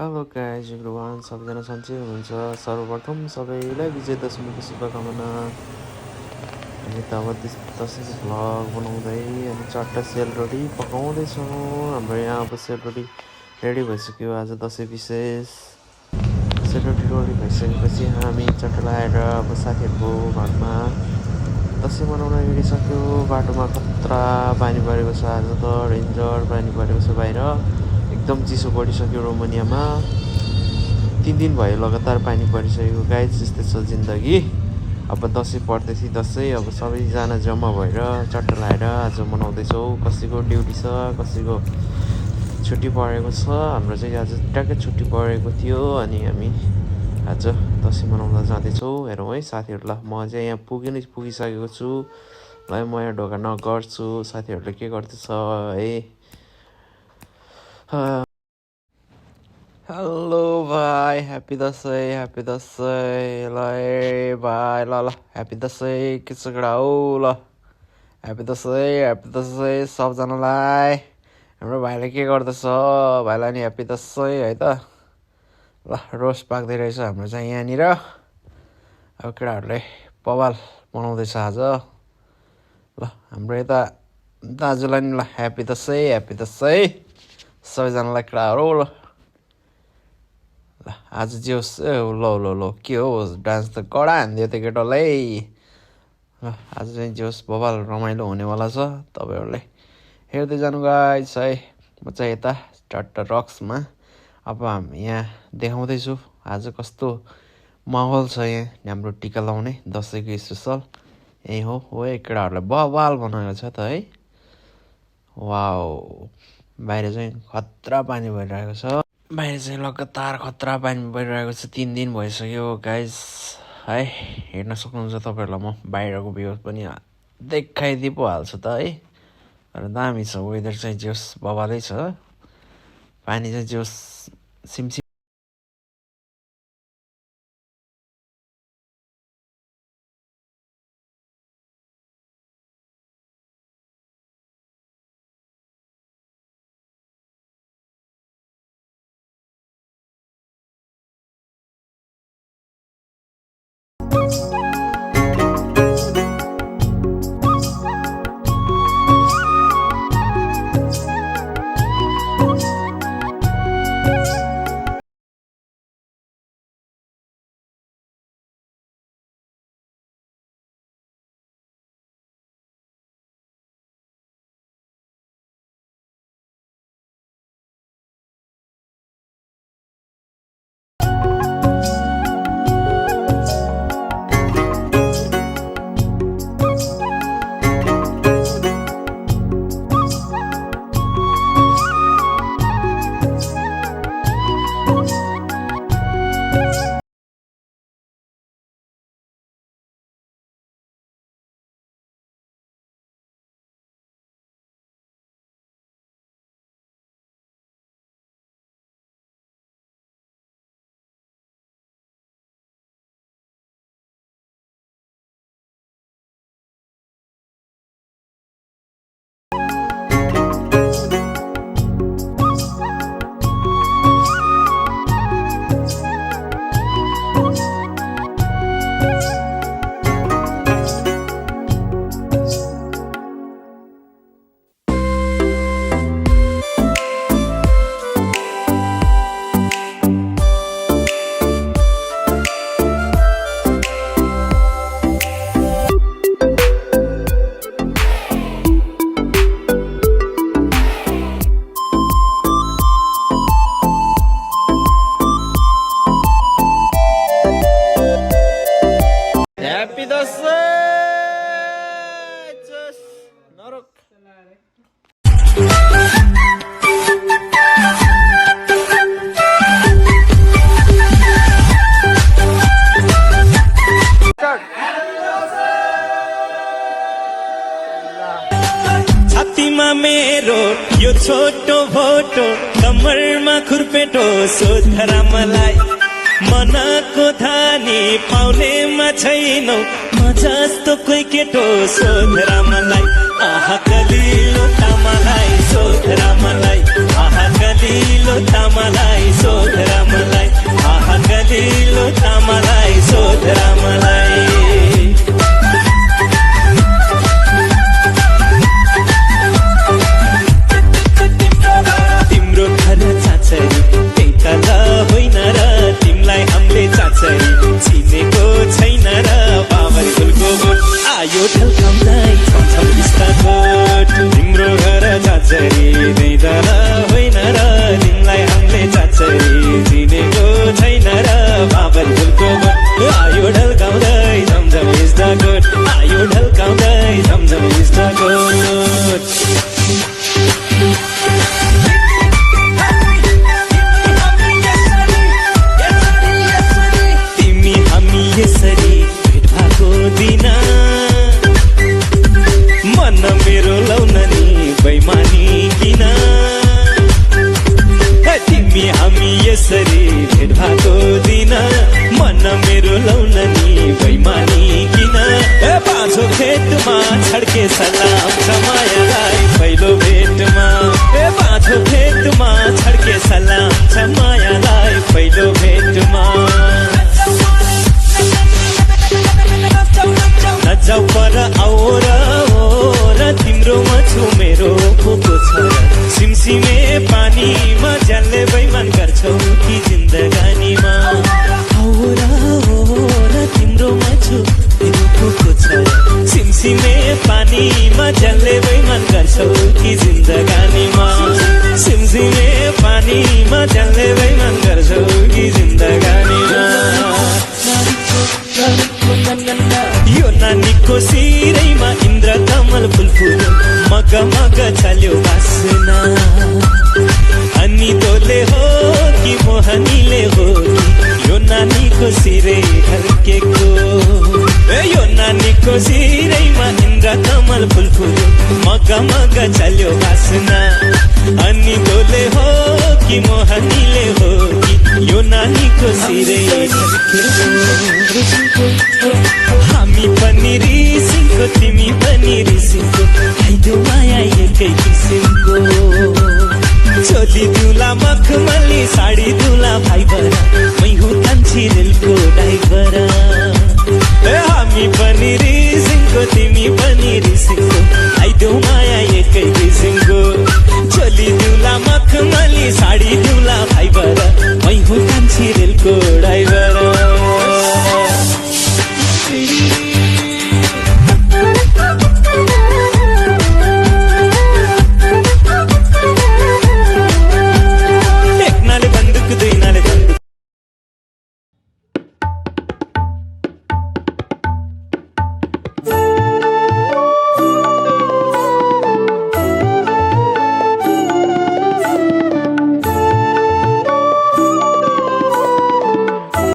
Hello guys everyone, सबैजना सन्चै हुनुहुन्छ। सर्वप्रथम सबैलाई विजय दशमीको शुभकामना। हामी त अब दसैँको भ्लग बनाउँदै अनि चट्टा सेलरोटी पकाउँदैछौँ। हाम्रो यहाँ अब सेलरोटी रेडी भइसक्यो। आज दसैँ विशेष सेलरोटी रेडी भइसकेपछि हामी चट्टा लगाएर अब साथीहरूको घरमा दसैँ मनाउन हिँडिसक्यो। बाटोमा खतरा पानी परेको छ। आज त डेन्जर पानी परेको छ। बाहिर एकदम चिसो बढिसक्यो। रोमानियामा 3 दिन भयो लगातार पानी परिसकेको। गाइज यस्तै छ जिन्दगी। अब दसैँ पर्दैछ। दसैँ अब सबैजना जम्मा भएर चट्टा लगाएर आज मनाउँदैछौँ। कसैको ड्युटी छ, कसैको छुट्टी परेको छ। हाम्रो चाहिँ आज ट्याक्कै छुट्टी परेको थियो अनि हामी आज दसैँ मनाउन जाँदैछौँ। हेरौँ है साथीहरूलाई। म चाहिँ यहाँ पुगिसकेको छु। ल म यहाँ ढोका नक गर्छु। साथीहरूले के गर्दैछ है। हेलो भाइ, ह्याप्पी दसैँ ल भाइ। ल ह्याप्पी दसैँ। के छ कडा हो। ल ह्याप्पी दसैँ सबजनालाई। हाम्रो भाइले के गर्दैछ, भाइलाई नि ह्याप्पी दसैँ है त। ल रोस्ट पाक्दै रहेछ हाम्रो चाहिँ यहाँनिर। अब केटाहरूले पवाल बनाउँदैछ आज। ल हाम्रो यता दाजुलाई नि ल ह्याप्पी दसैँ सबैजनालाई केटाहरू। ल आज जे होस् ल के हो डान्स त कडा हानिदियो त्यो केटालाई। ल आज चाहिँ जे होस् बवाल रमाइलो हुनेवाला छ। तपाईँहरूले हेर्दै जानु गाइस है। म चाहिँ यता चट्टा रक्समा अब हामी यहाँ देखाउँदैछु आज कस्तो माहौल छ यहाँ हाम्रो टिका लाउने दसैँको स्पेसल। यही हो है केटाहरूलाई बवाल बनाएको छ त है। वाउ, बाहिर चाहिँ खतरा पानी भइरहेको छ। बाहिर चाहिँ लगातार खतरा पानी परिरहेको छ। 3 दिन भइसक्यो गाइस है। हेर्न सक्नुहुन्छ तपाईँहरूलाई। म बाहिरको भ्यू पनि देखाइदिइ पो हाल्छु त है। तर दामी छ वेदर चाहिँ जोस् बवालै छ। पानी चाहिँ जोस् सिमसिम मेरो यो छोटो भोटो कमरमा खुर्पेटो सोधरा मलाई मनको धानी पाउनेमा छैनौ म जस्तो कोही केटो सोधरा मलाई। आहा कलिलो तामालाई सोधरा मलाई। आहा कलिलो तामालाई सोधरा पानी मजाले बैमान गर्छौ कि जिन्दगानीमा हो र तिम्रोमा छु रुखको छ सिमसिमे पानी मजाले बैमान गर्छौ कि जिन्दगानीमा सिमसिमे पानी मजाले बैमान गर्छौ कि जिन्दगानीमा यो नानीको सिरैमा इन्द्र कमल फुल फुल्यो मग मग चल्यो बासना अनि तोले हो कि मोहनीले हो कि यो नानीको सिरै ढल्केको यो नानीको सिरैमा इन्द्र कमल फुल फुल्यो मग मग चल्यो बासना अनि तोले हो कि मोहनीले हो कि यो नानीको सिरै ढल्केको हामी पनि रिसिङको तिमी पनि रिसिङको आइदो माया एकै किसिमको चोली दुला मखमली साडी